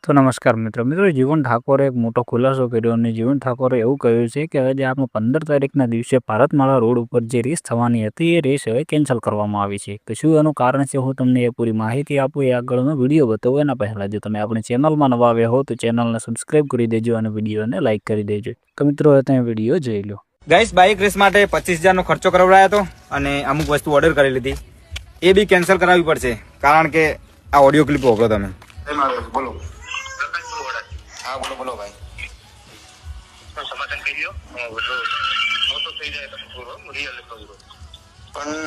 તો નમસ્કાર મિત્રો જીવન ઠાકોરે એક મોટો ખુલાસો કર્યો અને જીવન ઠાકોરે એવું કહ્યું છે કે હવે જે આપણે 15 તારીખના દિવસે ભારતમાળા રોડ ઉપર જે રેસ થવાની હતી એ રેસ હવે કેન્સલ કરવામાં આવી છે. તો શું એનું કારણ છે હું તમને એ પૂરી માહિતી આપું એ આગળનો વિડીયો બતાવું એના પહેલાં જો તમે આપણી ચેનલમાં નવા આવ્યા હો તો ચેનલને સબસ્ક્રાઈબ કરી દેજો અને વિડીયોને લાઇક કરી દેજો. તો મિત્રો તમે વિડીયો જોઈ લો. ગાઈસ બાઇક રેસ માટે 25,000 નો ખર્ચો કરાવડાયો હતો અને અમુક વસ્તુ ઓર્ડર કરી લીધી એ બી કેન્સલ કરાવવી પડશે કારણ કે આ ઓડિયો ક્લિપ વાપરો તમે. બોલો. હા બોલો ભાઈ. સમાધાન કરી લ્યો. મોટો થઈ જાય તો પૂરો રિયલ પૂરો. પણ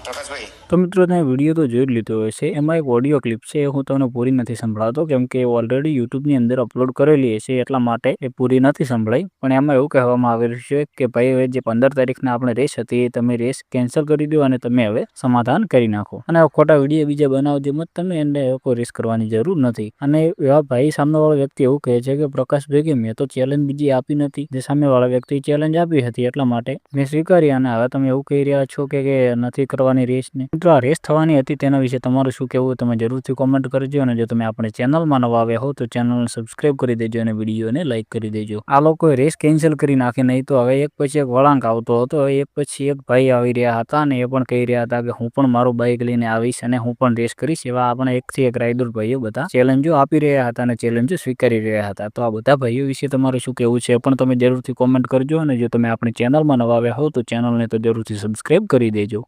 પ્રકાશભાઈ તો મિત્રો તમે વિડીયો તો જોઈ લીધો હશે. એમાં એક ઓડિયો ક્લિપ છે હું તમને પૂરી નથી સંભળાતો કેમ કે ઓલરેડી યુટ્યુબની અંદર અપલોડ કરેલી હશે એટલા માટે એ પૂરી નથી સંભળાઈ. પણ એમાં એવું કહેવામાં આવેલું છે કે ભાઈ હવે જે 15 તારીખના આપણે રેસ હતી એ તમે રેસ કેન્સલ કરી દો અને તમે હવે સમાધાન કરી નાખો અને ખોટા વિડીયો બીજા બનાવો જેમ તમે એને કોઈ રેસ કરવાની જરૂર નથી. અને એવા ભાઈ સામેવાળો વ્યક્તિ એવું કહે છે કે પ્રકાશભાઈ કે મેં તો ચેલેન્જ બીજી આપી નથી, જે સામેવાળા વ્યક્તિ ચેલેન્જ આપી હતી એટલા માટે મેં સ્વીકારી અને હવે તમે એવું કહી રહ્યા છો કે નથી કરવાની રેસ ને. મિત્રો આ રેસ થવાની હતી તેના વિશે તમારું શું કહેવું તમે જરૂરથી કોમેન્ટ કરજો અને જો તમે આપણે ચેનલમાં નવા આવ્યા હો તો ચેનલને સબસ્ક્રાઈબ કરી દેજો અને વિડીયોને લાઇક કરી દેજો. આ લોકોએ રેસ કેન્સલ કરી નાખી નહીં તો હવે એક પછી એક વળાંક આવતો હતો. એક પછી એક ભાઈ આવી રહ્યા હતા અને એ પણ કહી રહ્યા હતા કે હું પણ મારું બાઇક લઈને આવીશ અને હું પણ રેસ કરીશ. એવા આપણે એકથી એક રાઇડર ભાઈઓ બધા ચેલેન્જો આપી રહ્યા હતા અને ચેલેન્જો સ્વીકારી રહ્યા હતા. તો આ બધા ભાઈઓ વિશે તમારું શું કહેવું છે પણ તમે જરૂરથી કોમેન્ટ કરજો અને જો તમે આપણી ચેનલમાં નવા આવ્યા હો તો ચેનલને તો જરૂરથી સબસ્ક્રાઈબ કરી દેજો.